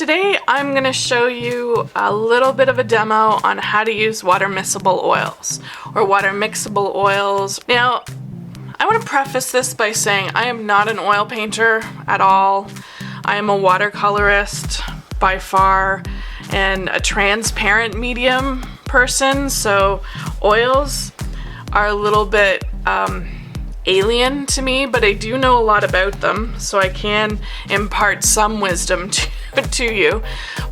today I'm going to show you a little bit of a demo on how to use water miscible oils or water mixable oils. Now, I want to preface this by saying I am not an oil painter at all. I am a watercolorist by far and a transparent medium person, so oils are a little bit alien to me, but I do know a lot about them, so I can impart some wisdom to you.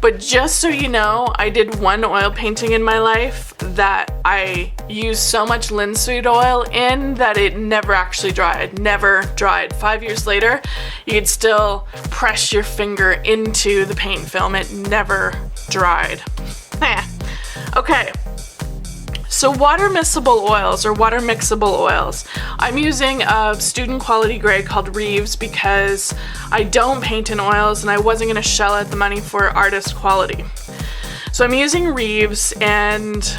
But just so you know, I did one oil painting in my life that I used so much linseed oil in that it never actually dried, never dried. 5 years later, you could still press your finger into the paint film. It never dried. Okay. So water miscible oils or water mixable oils. I'm using a student quality grade called Reeves because I don't paint in oils and I wasn't going to shell out the money for artist quality. So I'm using Reeves, and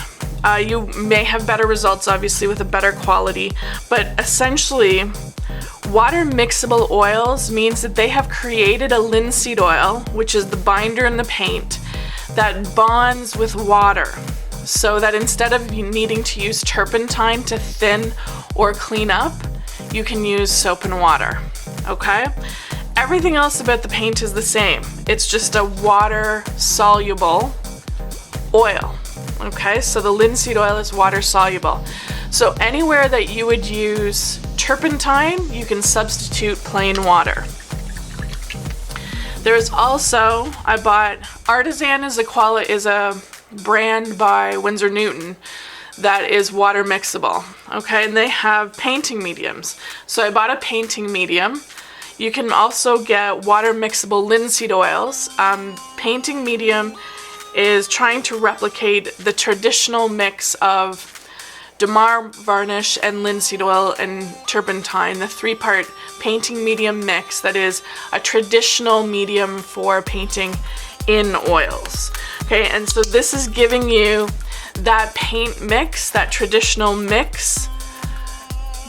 you may have better results obviously with a better quality, but essentially water mixable oils means that they have created a linseed oil, which is the binder in the paint, that bonds with water. So that instead of needing to use turpentine to thin or clean up, you can use soap and water, okay? Everything else about the paint is the same. It's just a water-soluble oil, okay? So the linseed oil is water-soluble. So anywhere that you would use turpentine, you can substitute plain water. There's also, I bought, Artisan is a brand by Winsor Newton that is water mixable, okay, and they have painting mediums. So I bought a painting medium. You can also get water mixable linseed oils. Painting medium is trying to replicate the traditional mix of Damar varnish and linseed oil and turpentine, the three-part painting medium mix that is a traditional medium for painting in oils. Okay, and so this is giving you that paint mix, that traditional mix,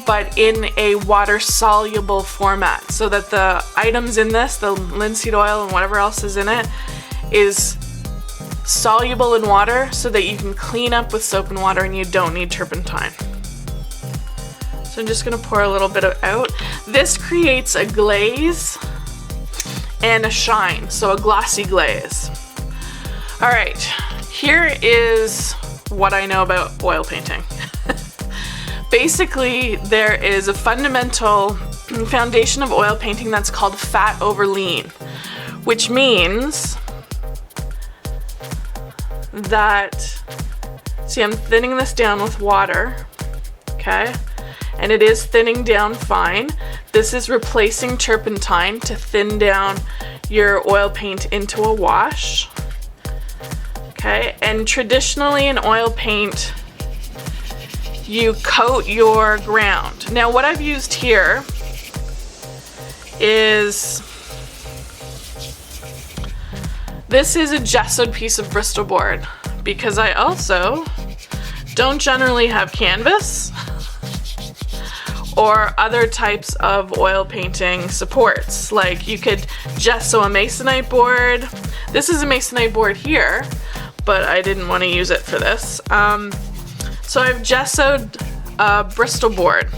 but in a water-soluble format, so that the items in this, the linseed oil and whatever else is in it, is soluble in water so that you can clean up with soap and water and you don't need turpentine. So I'm just gonna pour a little bit out. This creates a glaze and a shine, so a glossy glaze. All right, here is what I know about oil painting. Basically, there is a fundamental foundation of oil painting that's called fat over lean, which means that, see, I'm thinning this down with water, okay? And it is thinning down fine. This is replacing turpentine to thin down your oil paint into a wash. Okay, and traditionally in oil paint, you coat your ground. Now what I've used here is, this is a gessoed piece of Bristol board because I also don't generally have canvas or other types of oil painting supports. Like you could gesso a masonite board. This is a masonite board here, but I didn't want to use it for this. So I've gessoed a Bristol board.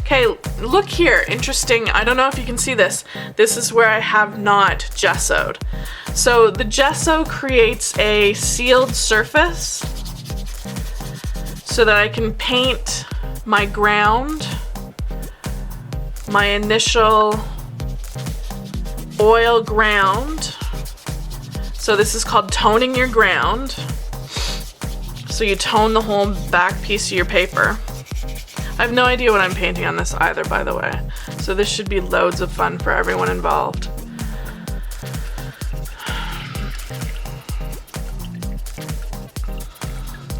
Okay, look here, interesting. I don't know if you can see this. This is where I have not gessoed. So the gesso creates a sealed surface so that I can paint my ground, my initial oil ground. So this is called toning your ground. So you tone the whole back piece of your paper. I have no idea what I'm painting on this either, by the way. So this should be loads of fun for everyone involved.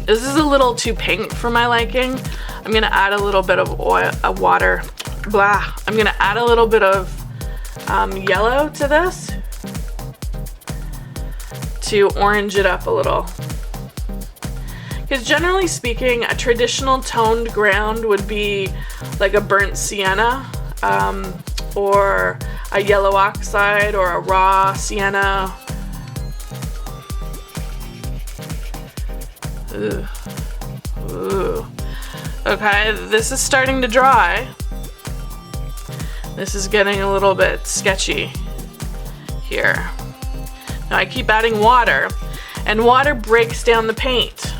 This is a little too pink for my liking. I'm gonna add a little bit of water. I'm gonna add a little bit of yellow to this to orange it up a little. Because generally speaking, a traditional toned ground would be like a burnt sienna or a yellow oxide or a raw sienna. Ooh. Ooh. Okay, this is starting to dry. This is getting a little bit sketchy here. Now I keep adding water, and water breaks down the paint,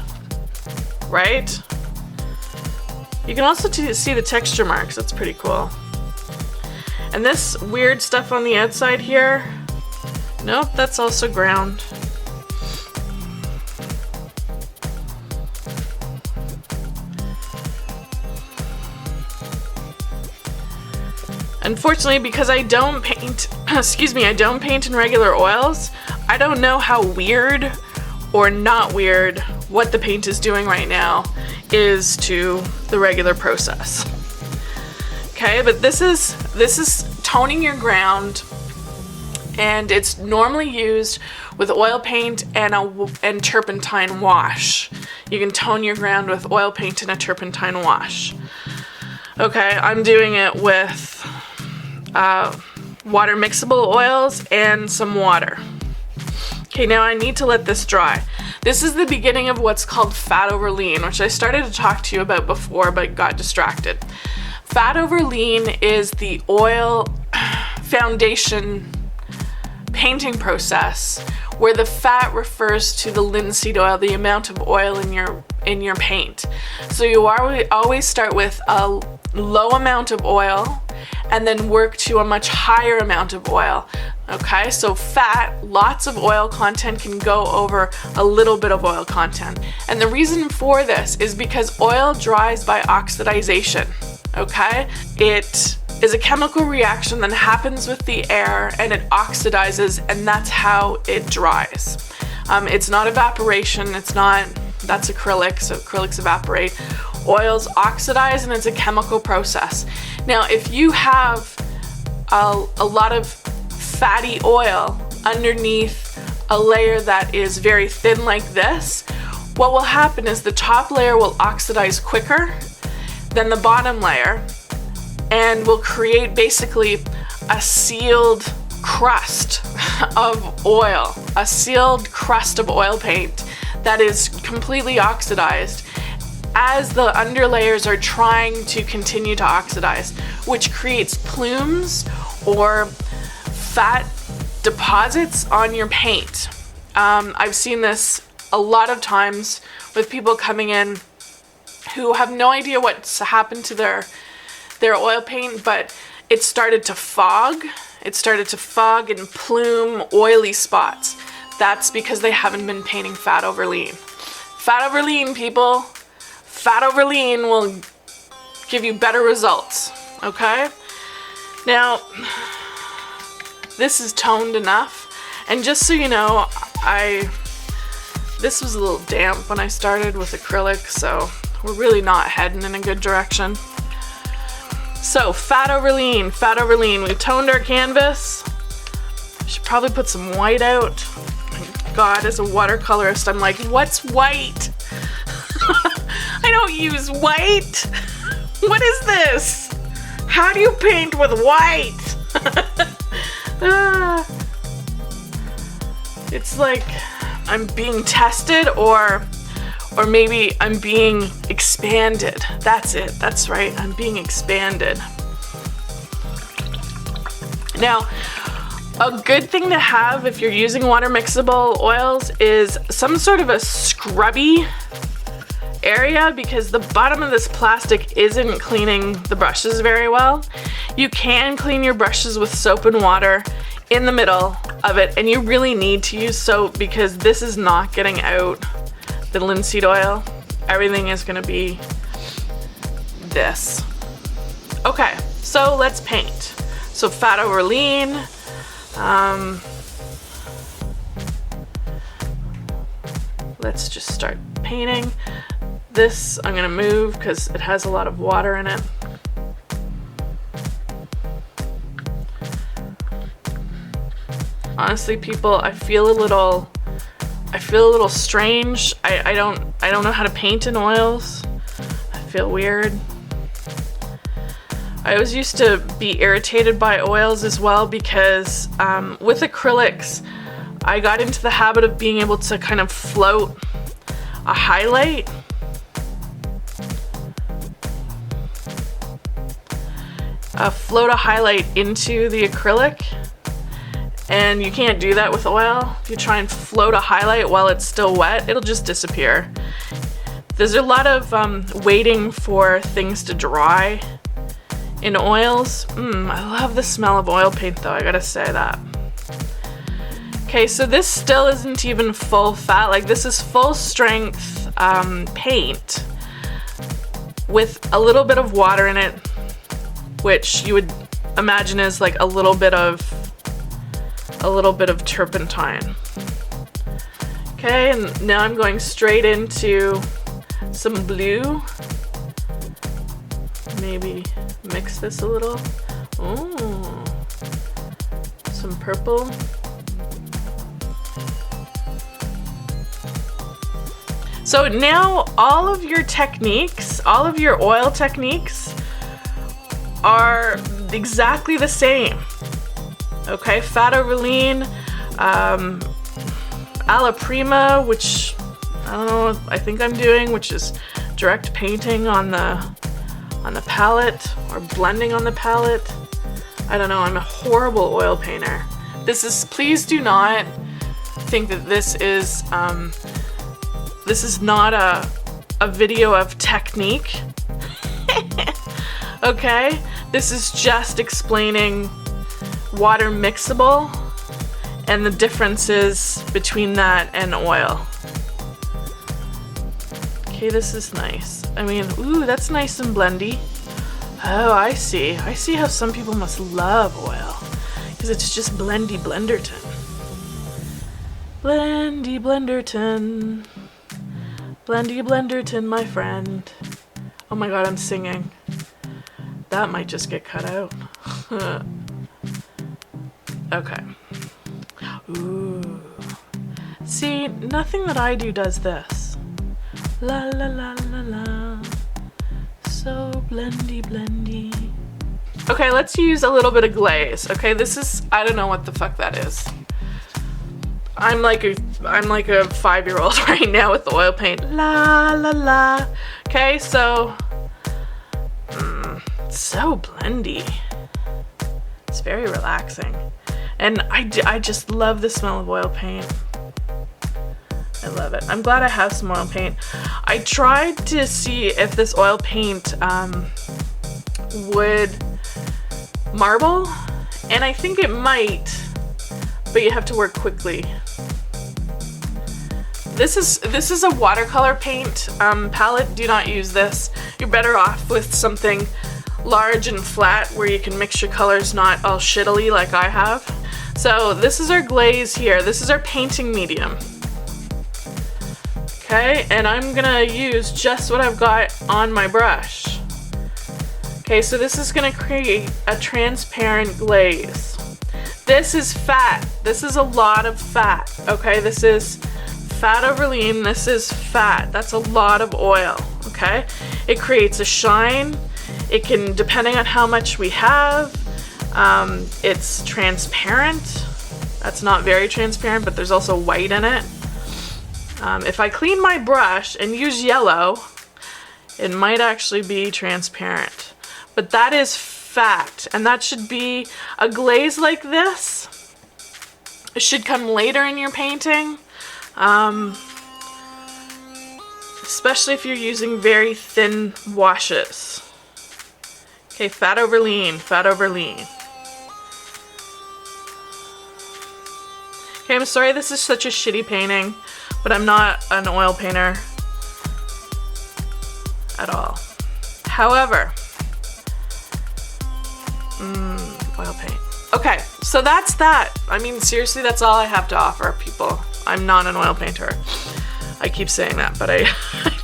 right? You can also see the texture marks. That's pretty cool. And this weird stuff on the outside here, nope, that's also ground. Unfortunately, because I don't paint, I don't paint in regular oils, I don't know how weird or not weird what the paint is doing right now is to the regular process. Okay, but this is toning your ground, and it's normally used with oil paint and turpentine wash. You can tone your ground with oil paint and a turpentine wash. Okay, I'm doing it with water mixable oils and some water. Okay, now I need to let this dry. This is the beginning of what's called fat over lean, which I started to talk to you about before but got distracted. Fat over lean is the oil foundation painting process where the fat refers to the linseed oil, the amount of oil in your paint. So you always start with a low amount of oil and then work to a much higher amount of oil. Okay, so fat, lots of oil content can go over a little bit of oil content. And the reason for this is because oil dries by oxidization. Okay, it is a chemical reaction that happens with the air and it oxidizes, and that's how it dries. It's not evaporation, that's acrylic, so acrylics evaporate. Oils oxidize, and it's a chemical process. Now, if you have a lot of fatty oil underneath a layer that is very thin like this, what will happen is the top layer will oxidize quicker than the bottom layer and will create basically a sealed crust of oil, a sealed crust of oil paint that is completely oxidized as the underlayers are trying to continue to oxidize, which creates plumes or fat deposits on your paint. I've seen this a lot of times with people coming in who have no idea what's happened to their oil paint, but it started to fog. It started to fog and plume oily spots. That's because they haven't been painting fat over lean. Fat over lean, people. Fat over lean will give you better results, okay? Now, this is toned enough, and just so you know, this was a little damp when I started with acrylic, so we're really not heading in a good direction. So, fat over lean, fat over lean. We've toned our canvas. I should probably put some white out. My God, as a watercolorist, I'm like, what's white? I don't use white. What is this? How do you paint with white? It's like I'm being tested, or maybe I'm being expanded. That's it. That's right. I'm being expanded. Now, a good thing to have if you're using water mixable oils is some sort of a scrubby area, because the bottom of this plastic isn't cleaning the brushes very well. You can clean your brushes with soap and water in the middle of it, and you really need to use soap because this is not getting out the linseed oil. Everything is going to be this. Okay, so let's paint. So fat over lean. Let's just start painting. This I'm gonna move because it has a lot of water in it. Honestly, people, I feel a little strange. I don't know how to paint in oils. I feel weird. I always used to be irritated by oils as well because with acrylics, I got into the habit of being able to kind of float a highlight. Float a highlight into the acrylic, and you can't do that with oil. If you try and float a highlight while it's still wet, it'll just disappear. There's a lot of waiting for things to dry in oils. I love the smell of oil paint though, I gotta say that. Okay, so this still isn't even full fat, like this is full strength paint with a little bit of water in it, which you would imagine is like a little bit of turpentine. Okay, and now I'm going straight into some blue. Maybe mix this a little. Ooh, some purple. So now all of your techniques, all of your oil techniques are exactly the same. Okay, fat over lean, alla prima, which I don't know, I think I'm doing, which is direct painting on the palette or blending on the palette. I don't know, I'm a horrible oil painter. Please do not think that this is not a video of technique. Okay, this is just explaining water mixable and the differences between that and oil. Okay, this is nice. I mean, ooh, that's nice and blendy. Oh, I see. I see how some people must love oil, because it's just blendy blenderton. Blendy blenderton. Blendy blenderton, my friend. Oh my god, I'm singing. That might just get cut out. Okay. Ooh. See, nothing that I do does this. La la la la la. So blendy blendy. Okay, let's use a little bit of glaze. Okay, this is, I don't know what the fuck that is. I'm like a 5-year-old right now with the oil paint. La la la. Okay, so so blendy. It's very relaxing. And I just love the smell of oil paint. I love it. I'm glad I have some oil paint. I tried to see if this oil paint would marble, and I think it might, but you have to work quickly. This is a watercolor paint palette. Do not use this. You're better off with something large and flat where you can mix your colors not all shittily like I have. So this is our glaze here. This is our painting medium. Okay, and I'm gonna use just what I've got on my brush. Okay, so this is gonna create a transparent glaze. This is fat. This is a lot of fat. Okay, this is fat over lean. This is fat. That's a lot of oil. Okay, it creates a shine. It can, depending on how much we have, it's transparent. That's not very transparent, but there's also white in it. If I clean my brush and use yellow, it might actually be transparent. But that is fat, and that should be a glaze like this. It should come later in your painting, especially if you're using very thin washes. Okay, fat over lean, fat over lean. Okay, I'm sorry this is such a shitty painting, but I'm not an oil painter at all. However, oil paint. Okay, so that's that. I mean, seriously, that's all I have to offer people. I'm not an oil painter. I keep saying that, but I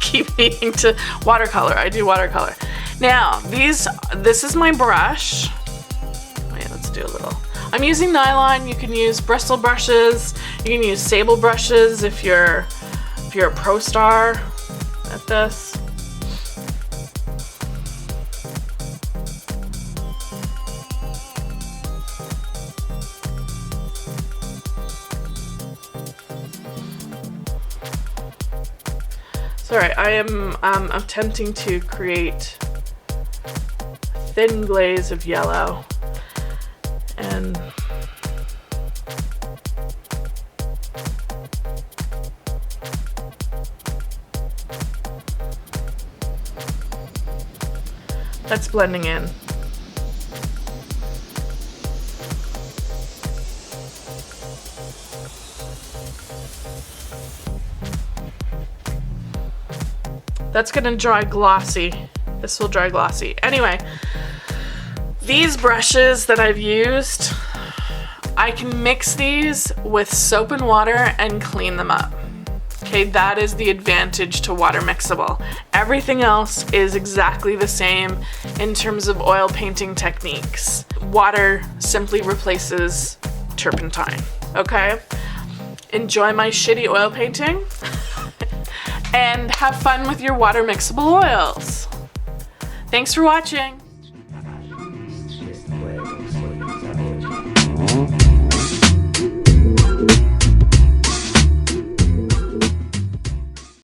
keep needing to watercolor. I do watercolor. Now, this is my brush. Wait, let's do a little. I'm using nylon. You can use bristle brushes. You can use sable brushes if you're a pro star at this. Sorry, I am attempting to create a thin glaze of yellow, and that's blending in. That's gonna dry glossy. This will dry glossy. Anyway, these brushes that I've used, I can mix these with soap and water and clean them up. Okay, that is the advantage to Water Mixable. Everything else is exactly the same in terms of oil painting techniques. Water simply replaces turpentine, okay? Enjoy my shitty oil painting and have fun with your Water Mixable oils. Thanks for watching.